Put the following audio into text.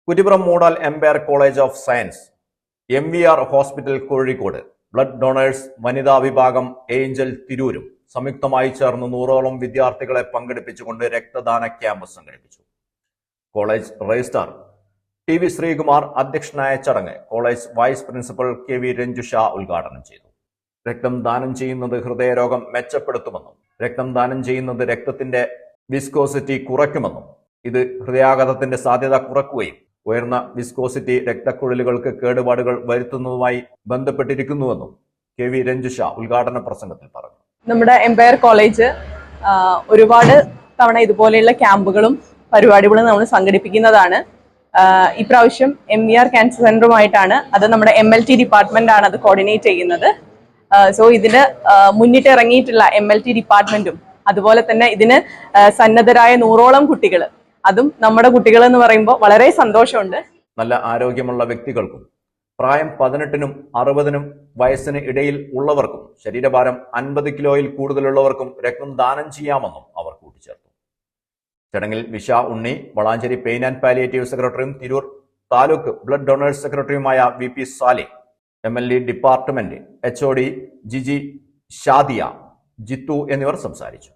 Kuttippuram Moodal Empire College of Science, MVR hospital Kozhikode, blood donors വനിതാ വിഭാഗം Angel തിരൂരും സംയുക്തമായി ചേർന്ന് 100ഓളം വിദ്യാർത്ഥികളെ പങ്കെടുപ്പിച്ചുകൊണ്ട് രക്തദാന ക്യാമ്പ് സംഘടിപ്പിച്ചു. കോളേജ് രജിസ്ട്രാർ TV ശ്രീകുമാർ അധ്യക്ഷനായ ചടങ്ങ് college vice principal KV Ranjusha ഉദ്ഘാടനം ചെയ്തു. രക്തം ദാനം ചെയ്യുന്നത് ഹൃദയരോഗം മെച്ചപ്പെടുത്തുമെന്നും രക്തം ദാനം ചെയ്യുന്നത് രക്തത്തിന്റെ വിസ്കോസിറ്റി കുറയ്ക്കുമെന്നും ഇത് ഹൃദയാഘാതത്തിന്റെ സാധ്യത കുറയ്ക്കുകയും ഉയർന്ന വിസ്കോസിറ്റി രക്തക്കുഴലുകൾക്ക് കേടുപാടുകൾ വരുത്തുന്നതുമായി ബന്ധപ്പെട്ടിരിക്കുന്നുവെന്നും KV രഞ്ജുഷ ഉദ്ഘാടന പ്രസംഗത്തിൽ പറഞ്ഞു. നമ്മുടെ എംപയർ കോളേജ് ഒരുപാട് തവണ ഇതുപോലെയുള്ള ക്യാമ്പുകളും പരിപാടികളും നമ്മൾ സംഘടിപ്പിക്കുന്നതാണ്. ഇപ്രാവശ്യം MVR ക്യാൻസർ സെന്ററുമായിട്ടാണ്, അത് നമ്മുടെ MLT ഡിപ്പാർട്ട്മെന്റ് ആണ് അത് കോർഡിനേറ്റ് ചെയ്യുന്നത്. സോ ഇതിന് മുന്നിട്ട് ഇറങ്ങിയിട്ടുള്ള MLT ഡിപ്പാർട്ട്മെന്റും അതുപോലെ തന്നെ ഇതിന് സന്നദ്ധരായ 100ഓളം കുട്ടികൾ, അതും നമ്മുടെ കുട്ടികൾ എന്ന് പറയുമ്പോൾ വളരെ സന്തോഷമുണ്ട്. നല്ല ആരോഗ്യമുള്ള വ്യക്തികൾക്കും പ്രായം 18നും 60നും വയസ്സിന് ഇടയിൽ ഉള്ളവർക്കും ശരീരഭാരം 50 കിലോയിൽ കൂടുതലുള്ളവർക്കും രക്തം ദാനം ചെയ്യാമെന്നും അവർ കൂട്ടിച്ചേർത്തു. ചടങ്ങിൽ വിശ Unni, Valanchery pain and palliative സെക്രട്ടറിയും തിരൂർ താലൂക്ക് ബ്ലഡ് ഡൊണേഴ്സ് സെക്രട്ടറിയുമായ VP Sali, MLE department HOD Jiji Shadiya, Jithu എന്നിവർ സംസാരിച്ചു.